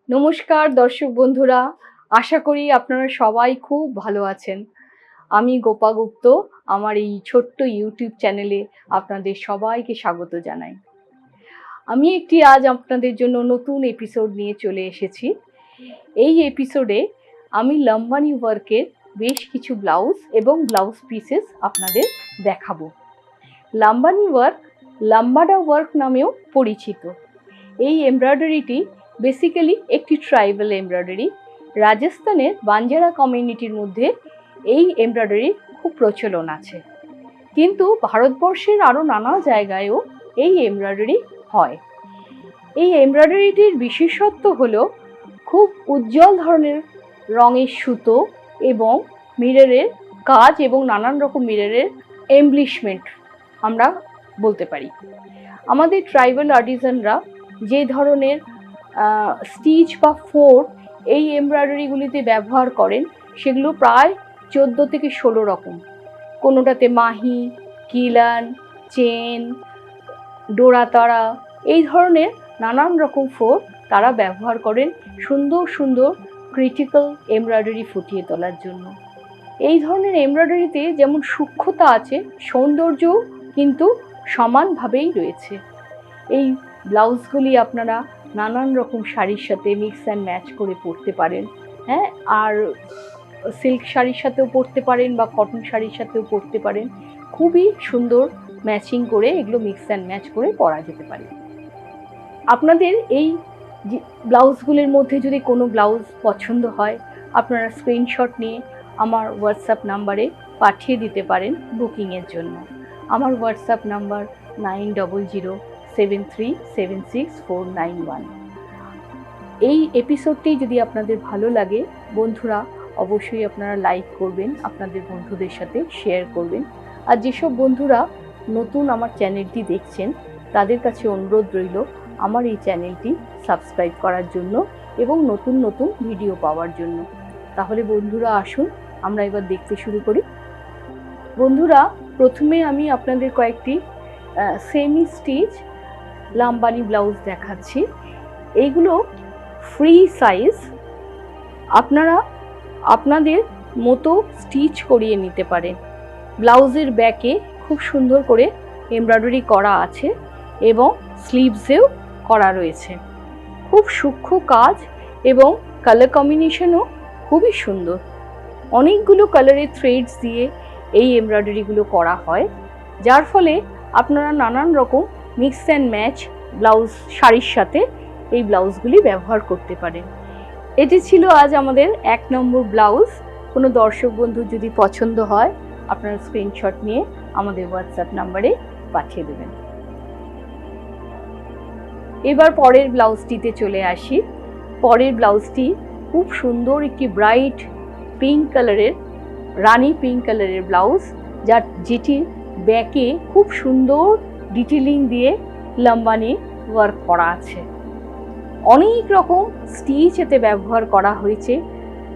নমস্কার দর্শক বন্ধুরা, আশা করি আপনারা সবাই খুব ভালো আছেন। আমি গোপা গুপ্ত, আমার এই ছোট্ট ইউটিউব চ্যানেলে আপনাদের সবাইকে স্বাগত জানাই। আমি আজ আপনাদের জন্য নতুন এপিসোড নিয়ে চলে এসেছি। এই এপিসোডে আমি লাম্বানি ওয়ার্কের বেশ কিছু ব্লাউজ এবং ব্লাউজ পিসেস আপনাদের দেখাবো। লাম্বানি ওয়ার্ক লাম্বাডা ওয়ার্ক নামেও পরিচিত। এই এমব্রয়ডারিটি বেসিক্যালি একটি ট্রাইবাল এমব্রয়ডারি। রাজস্থানের বাঞ্জারা কমিউনিটির মধ্যে এই এমব্রয়ডারির খুব প্রচলন আছে, কিন্তু ভারতবর্ষের আরও নানা জায়গায়ও এই এমব্রয়ডারি হয়। এই এমব্রয়ডারিটির বিশেষত্ব হলো খুব উজ্জ্বল ধরনের রঙের সুতো এবং মিররের কাজ এবং নানান রকম মিররের এমব্লিশমেন্ট আমরা বলতে পারি। আমাদের ট্রাইবাল আর্টিজানরা যে ধরনের স্টিচ বা ফোর এই এমব্রয়ডারিগুলিতে ব্যবহার করেন সেগুলো প্রায় 14 থেকে 16 রকম। কোনোটাতে মাহি, কিলান, চেন, ডোরাতারা এই ধরনের নানান রকম ফোর তারা ব্যবহার করেন সুন্দর সুন্দর ক্রিটিক্যাল এমব্রয়ডারি ফুটিয়ে তোলার জন্য। এই ধরনের এমব্রয়ডারিতে যেমন সূক্ষ্মতা আছে, সৌন্দর্যও কিন্তু সমানভাবেই রয়েছে। এই ব্লাউজগুলি আপনারা নানান রকম শাড়ির সাথে মিক্স অ্যান্ড ম্যাচ করে পরতে পারেন, হ্যাঁ, আর সিল্ক শাড়ির সাথেও পরতে পারেন বা কটন শাড়ির সাথেও পরতে পারেন। খুবই সুন্দর ম্যাচিং করে এগুলো মিক্স অ্যান্ড ম্যাচ করে পরা যেতে পারে। আপনাদের এই ব্লাউজগুলির মধ্যে যদি কোনো ব্লাউজ পছন্দ হয়, আপনারা স্ক্রিনশট নিয়ে আমার হোয়াটসঅ্যাপ নাম্বারে পাঠিয়ে দিতে পারেন বুকিংয়ের জন্য। আমার হোয়াটসঅ্যাপ নাম্বার 9007376491। এই এপিসোডটি যদি আপনাদের ভালো লাগে বন্ধুরা, অবশ্যই আপনারা লাইক করবেন, আপনাদের বন্ধুদের সাথে শেয়ার করবেন। আর যেসব বন্ধুরা নতুন আমার চ্যানেলটি দেখছেন তাদের কাছে অনুরোধ রইল আমার এই চ্যানেলটি সাবস্ক্রাইব করার জন্য এবং নতুন নতুন ভিডিও পাওয়ার জন্য। তাহলে বন্ধুরা আসুন আমরা এবার দেখতে শুরু করি। বন্ধুরা, প্রথমে আমি আপনাদের কয়েকটি সেমি স্টিচ লাম্বানি ব্লাউজ দেখাচ্ছি। এইগুলো ফ্রি সাইজ, আপনারা আপনাদের মতো স্টিচ করিয়ে নিতে পারেন। ব্লাউজের ব্যাকে খুব সুন্দর করে এমব্রয়ডারি করা আছে এবং স্লিভসেও করা রয়েছে। খুব সূক্ষ্ম কাজ এবং কালার কম্বিনেশনও খুবই সুন্দর। অনেকগুলো কালারের থ্রেডস দিয়ে এই এমব্রয়ডারিগুলো করা হয়, যার ফলে আপনারা নানান রকম মিক্স অ্যান্ড ম্যাচ ব্লাউজ শাড়ির সাথে এই ব্লাউজগুলি ব্যবহার করতে পারেন। এটি ছিল আজ আমাদের 1 নম্বর ব্লাউজ। কোনো দর্শক বন্ধু যদি পছন্দ হয় আপনারা স্ক্রিনশট নিয়ে আমাদের হোয়াটসঅ্যাপ নাম্বারে পাঠিয়ে দেবেন। এবার পরের ব্লাউজটিতে চলে আসি। পরের ব্লাউজটি খুব সুন্দর একটি ব্রাইট পিঙ্ক কালারের, রানি পিঙ্ক কালারের ব্লাউজ, যেটির ব্যাকে খুব সুন্দর ডিটেলিং দিয়ে লাম্বানি ওয়ার্ক করা আছে। অনেক রকম স্টিচ এতে ব্যবহার করা হয়েছে,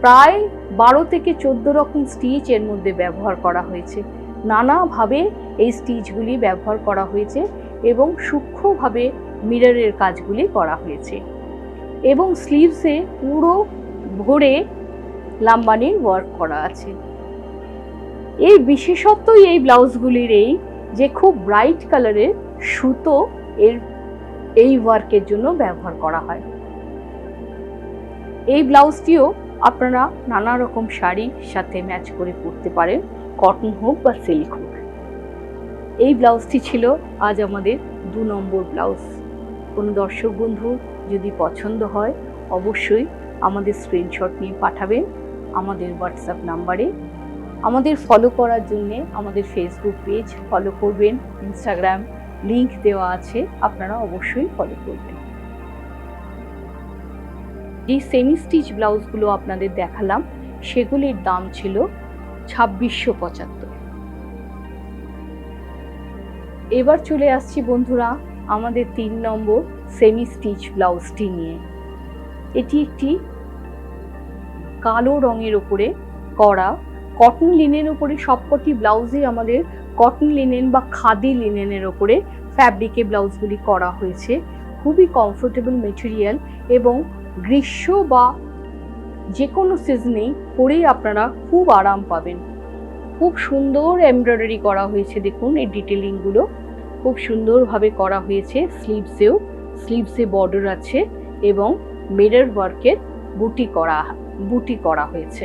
প্রায় 12 থেকে 14 রকম স্টিচ এর মধ্যে ব্যবহার করা হয়েছে। নানাভাবে এই স্টিচগুলি ব্যবহার করা হয়েছে এবং সূক্ষ্মভাবে মিররের কাজগুলি করা হয়েছে এবং স্লিভসে পুরো ভরে লাম্বানির ওয়ার্ক করা আছে। এই বিশেষত্বই এই ব্লাউজগুলির এই যে খুব ব্রাইট কালারের সুতো এই ওয়ার্কের জন্য ব্যবহার করা হয়। এই ব্লাউজটিও আপনারা নানা রকম শাড়ির সাথে ম্যাচ করে পরতে পারেন, কটন হোক বা সিল্ক হোক। এই ব্লাউজটি ছিল আজ আমাদের 2 নম্বর ব্লাউজ। কোনো দর্শক বন্ধু যদি পছন্দ হয় অবশ্যই আমাদের স্ক্রিনশট নিয়ে পাঠাবেন আমাদের হোয়াটসঅ্যাপ নাম্বারে। আমাদের ফলো করার জন্যে আমাদের ফেসবুক পেজ ফলো করবেন, ইনস্টাগ্রাম লিংক দেওয়া আছে, আপনারা অবশ্যই ফলো করবেন। যে সেমি স্টিচ ব্লাউজগুলো আপনাদের দেখালাম সেগুলির দাম ছিল 2675। এবার চলে আসছি বন্ধুরা আমাদের 3 নম্বর সেমি স্টিচ ব্লাউজটি নিয়ে। এটি একটি কালো রঙের ওপরে করা কটন লিনেন ওপরে, সবকটি ব্লাউজে আমাদের কটন লিনেন বা খাদি লিনেনের ওপরে ফ্যাব্রিকে ব্লাউজগুলি করা হয়েছে। খুবই কমফোর্টেবল মেটেরিয়াল এবং গ্রীষ্ম বা যে কোনো সিজনেই পরেই আপনারা খুব আরাম পাবেন। খুব সুন্দর এমব্রয়ডারি করা হয়েছে, দেখুন এই ডিটেলিংগুলো খুব সুন্দরভাবে করা হয়েছে। স্লিভসে বর্ডার আছে এবং মিরর ওয়ার্কের বুটি করা হয়েছে।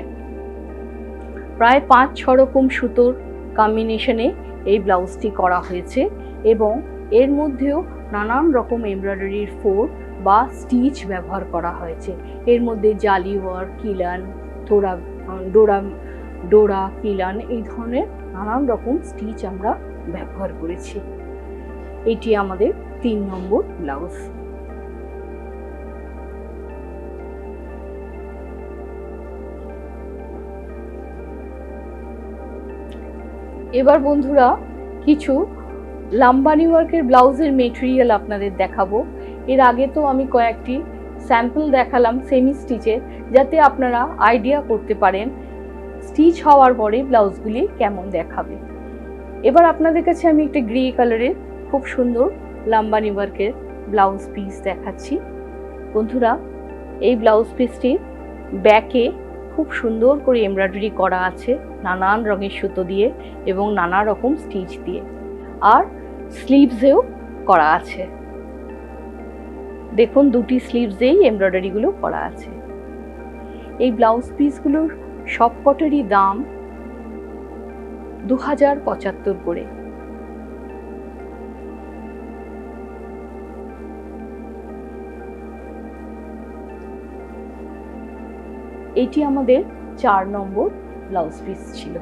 প্রায় 5-6 রকম সুতোর কম্বিনেশনে এই ব্লাউজটি করা হয়েছে এবং এর মধ্যেও নানান রকম এমব্রয়ডারির ফোর বা স্টিচ ব্যবহার করা হয়েছে। এর মধ্যে জালি ওয়ার্ক, কিলান, ডোরা, কিলান, এই ধরনের নানান রকম স্টিচ আমরা ব্যবহার করেছি। এটি আমাদের 3 নম্বর ব্লাউজ। এবার বন্ধুরা কিছু লাম্বানি ওয়ার্কের ব্লাউজের মেটেরিয়াল আপনাদের দেখাবো। এর আগে তো আমি কয়েকটি স্যাম্পল দেখালাম সেমি স্টিচের, যাতে আপনারা আইডিয়া করতে পারেন স্টিচ হওয়ার পরে ব্লাউজগুলি কেমন দেখাবে। এবার আপনাদের কাছে আমি একটা গ্রে কালারের খুব সুন্দর লাম্বানি ওয়ার্কের ব্লাউজ পিস দেখাচ্ছি। বন্ধুরা, এই ব্লাউজ পিসটির ব্যাকে খুব সুন্দর করে এমব্রয়ডারি করা আছে নানান রঙের সুতো দিয়ে এবং নানা রকম স্টিচ দিয়ে, আর স্লিভসেও করা আছে। দেখুন, দুটি স্লিভসেই এমব্রয়ডারিগুলো করা আছে। এই ব্লাউজ পিসগুলোর সবকটারই দাম 2075 করে। এটি আমাদের 4 নম্বর ব্লাউজ পিস ছিল।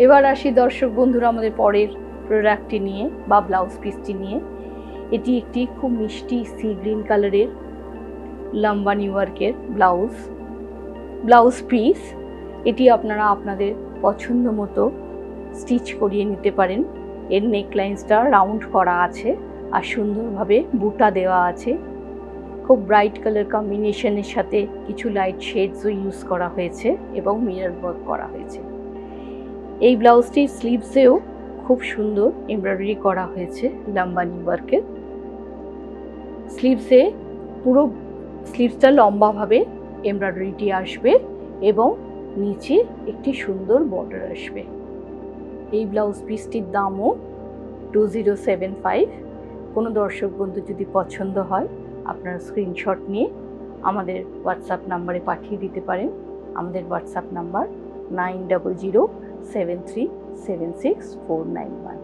এবার আসি দর্শক বন্ধুরা আমাদের পরের প্রোডাক্টটি নিয়ে বা ব্লাউজ পিসটি নিয়ে। এটি একটি খুব মিষ্টি সি গ্রিন কালারের লাম্বানি ওয়ার্কের ব্লাউজ পিস। এটি আপনারা আপনাদের পছন্দ মতো স্টিচ করিয়ে নিতে পারেন। এর নেকলাইন্সটা রাউন্ড করা আছে আর সুন্দরভাবে বুটা দেওয়া আছে। খুব ব্রাইট কালার কম্বিনেশনের সাথে কিছু লাইট শেডসও ইউজ করা হয়েছে এবং মিরর ওয়ার্ক করা হয়েছে। এই ব্লাউজটির স্লিভসেও খুব সুন্দর এমব্রয়ডারি করা হয়েছে লাম্বানি ওয়ার্কের। স্লিভসটা লম্বাভাবে এমব্রয়ডারিটি আসবে এবং নিচে একটি সুন্দর বর্ডার আসবে। এই ব্লাউজ পিসটির দামও 2075। কোনো দর্শক বন্ধু যদি পছন্দ হয় আপনারা স্ক্রিনশট নিয়ে আমাদের হোয়াটসঅ্যাপ নাম্বারে পাঠিয়ে দিতে পারেন। আমাদের হোয়াটসঅ্যাপ নাম্বার 9007376491।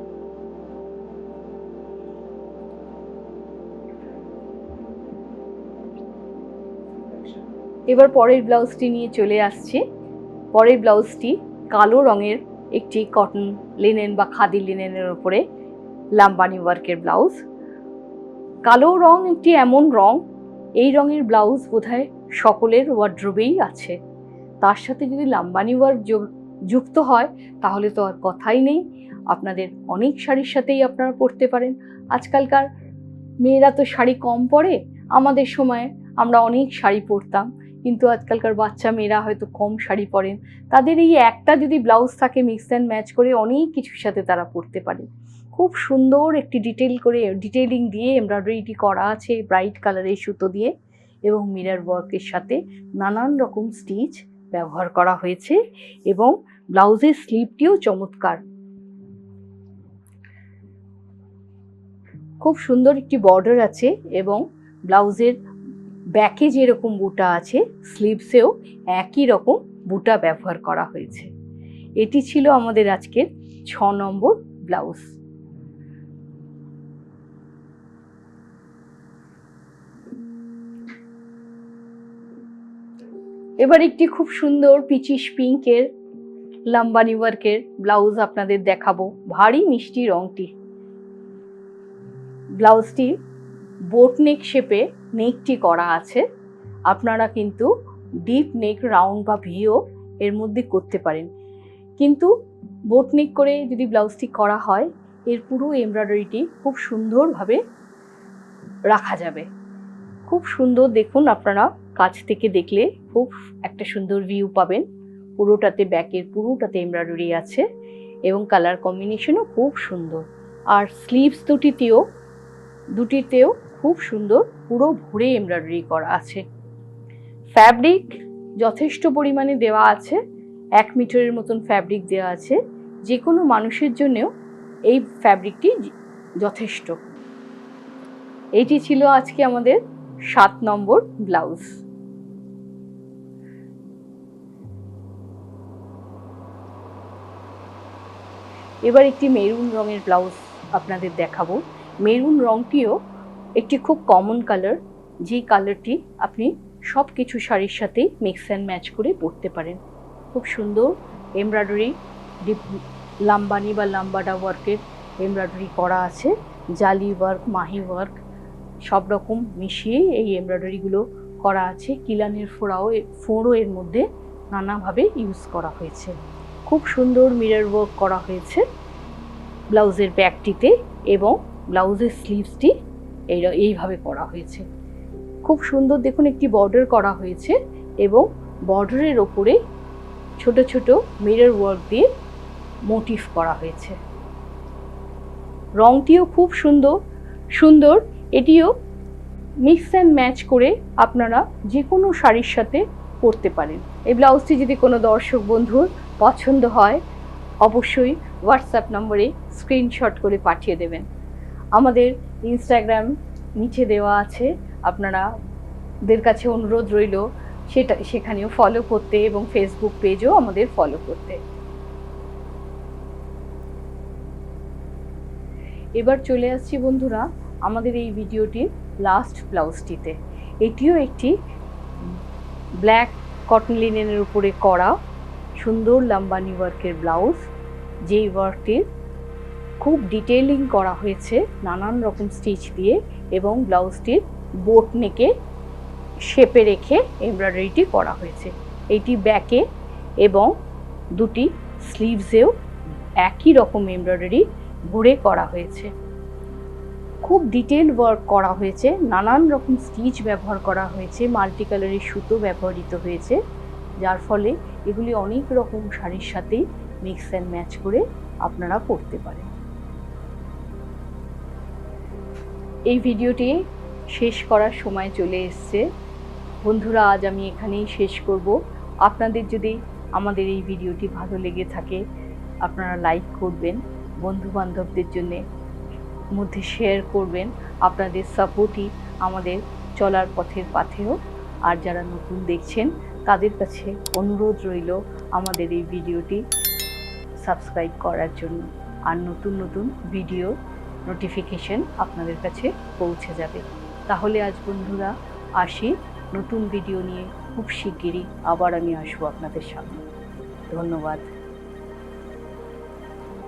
এবার পরের ব্লাউজটি নিয়ে চলে আসছে। পরের ব্লাউজটি কালো রঙের একটি কটন লিনেন বা খাদি লিনেনের উপরে লাম্বানি ওয়ার্কের ব্লাউজ। কালো রং একটি এমন রং, এই রঙের ব্লাউজ বোধহয় সকলের ওয়ার্ড্রোবেই আছে। তার সাথে যদি লাম্বানি ওয়ার্ক যুক্ত হয় তাহলে তো আর কথাই নেই। আপনাদের অনেক শাড়ির সাথেই আপনারা পরতে পারেন। আজকালকার মেয়েরা তো শাড়ি কম পরে, আমাদের সময় আমরা অনেক শাড়ি পরতাম, কিন্তু আজকালকার বাচ্চা মেয়েরা হয়তো কম শাড়ি পরেন। তাদের এই একটা যদি ব্লাউজ থাকে, মিক্স অ্যান্ড ম্যাচ করে অনেক কিছুর সাথে তারা পরতে পারে। খুব সুন্দর একটি ডিটেলিং দিয়ে এমব্রয়ডারিটি করা আছে ব্রাইট কালারের সুতো দিয়ে এবং মিরর ওয়ার্কের সাথে নানান রকম স্টিচ ব্যবহার করা হয়েছে এবং ব্লাউজের স্লিভটিও চমৎকার। খুব সুন্দর একটি বর্ডার আছে এবং ব্লাউজের ব্যাকে যেরকম বুটা আছে স্লিভসেও একই রকম বুটা ব্যবহার করা হয়েছে। এটি ছিল আমাদের আজকের 6 নম্বর ব্লাউজ। এবার একটি খুব সুন্দর পিচিশ পিঙ্কের লাম্বানি ওয়ার্কের ব্লাউজ আপনাদের দেখাবো। ভারী মিষ্টি রংটি। ব্লাউজটি বোট নেক শেপে নেকটি করা আছে। আপনারা কিন্তু ডিপ নেক, রাউন্ড বা ভিও এর মধ্যে করতে পারেন, কিন্তু বোট নেক করে যদি ব্লাউজটি করা হয় এর পুরো এমব্রয়ডারিটি খুব সুন্দরভাবে রাখা যাবে। খুব সুন্দর, দেখুন আপনারা কাছ থেকে দেখলে খুব একটা সুন্দর ভিউ পাবেন। পুরোটাতে ব্যাকের পুরোটাতে এমব্রয়ডারি আছে এবং কালার কম্বিনেশনও খুব সুন্দর। আর স্লিভস দুটিতেও খুব সুন্দর পুরো ভরে এমব্রয়ডারি করা আছে। ফ্যাব্রিক যথেষ্ট পরিমাণে দেওয়া আছে, 1 মিটারের মতন ফ্যাব্রিক দেওয়া আছে। যে কোনো মানুষের জন্যও এই ফ্যাব্রিকটি যথেষ্ট। এটি ছিল আজকে আমাদের 7 নম্বর ব্লাউজ। এবার একটি মেরুন রঙের ব্লাউজ আপনাদের দেখাবো। মেরুন রঙটিও একটি খুব কমন কালার, যেই কালারটি আপনি সব কিছু শাড়ির সাথেই মিক্স অ্যান্ড ম্যাচ করে পরতে পারেন। খুব সুন্দর এমব্রয়ডারি, লাম্বানি বা লাম্বাডা ওয়ার্কের এমব্রয়ডারি করা আছে। জালি ওয়ার্ক, মাহি ওয়ার্ক সব রকম মিশিয়ে এই এমব্রয়ডারিগুলো করা আছে। কিলানের ফোঁড়ও এর মধ্যে নানাভাবে ইউজ করা হয়েছে। খুব সুন্দর মিরর ওয়ার্ক করা হয়েছে ব্লাউজের ব্যাকটিতে, এবং ব্লাউজের স্লিভসটি এইভাবে করা হয়েছে। খুব সুন্দর দেখুন একটি বর্ডার করা হয়েছে, এবং বর্ডারের ওপরে ছোট ছোট মিরর ওয়ার্ক দিয়ে মোটিভ করা হয়েছে। রংটিও খুব সুন্দর। এটিও মিক্স অ্যান্ড ম্যাচ করে আপনারা যে কোনো শাড়ির সাথে পরতে পারেন। এই ব্লাউজটি যদি কোনো দর্শক বন্ধুর পছন্দ হয়, অবশ্যই হোয়াটসঅ্যাপ নম্বরে স্ক্রিনশট করে পাঠিয়ে দেবেন। আমাদের ইনস্টাগ্রাম নিচে দেওয়া আছে, আপনাদের কাছে অনুরোধ রইল সেখানেও ফলো করতে, এবং ফেসবুক পেজও আমাদের ফলো করতে। এবার চলে আসছি বন্ধুরা আমাদের এই ভিডিওটির লাস্ট ব্লাউজটিতে। এটিও একটি ব্ল্যাক কটন লিনেনের উপরে করা সুন্দর লাম্বানি ওয়ার্কের ব্লাউজ, যেই ওয়ার্কটির খুব ডিটেইলিং করা হয়েছে নানান রকম স্টিচ দিয়ে, এবং ব্লাউজটির বোট নেকে শেপে রেখে এমব্রয়ডারিটি করা হয়েছে। এইটি ব্যাকে এবং দুটি স্লিভসেও একই রকম এমব্রয়ডারি ভরে করা হয়েছে। খুব ডিটেল ওয়ার্ক করা হয়েছে, নানান রকম স্টিচ ব্যবহার করা হয়েছে, মাল্টি কালারের সুতো ব্যবহৃত হয়েছে, যার ফলে এগুলি অনেক রকম শাড়ির সাথেই মিক্স অ্যান্ড ম্যাচ করে আপনারা পরতে পারেন। এই ভিডিওটি শেষ করার সময় চলে এসছে বন্ধুরা, আজ আমি এখানেই শেষ করব। আপনাদের যদি আমাদের এই ভিডিওটি ভালো লেগে থাকে, আপনারা লাইক করবেন, বন্ধু বান্ধবদের মধ্যে শেয়ার করবেন। আপনাদের সাপোর্টই আমাদের চলার পথের পাথেয়। আর যারা নতুন দেখছেন তাদের কাছে অনুরোধ রইল আমাদের এই ভিডিওটি সাবস্ক্রাইব করার জন্য, আর নতুন নতুন ভিডিও নোটিফিকেশন আপনাদের কাছে পৌঁছে যাবে। তাহলে আজ বন্ধুরা আসি, নতুন ভিডিও নিয়ে খুব শিগগিরই আবার আমি আসবো আপনাদের সামনে। ধন্যবাদ।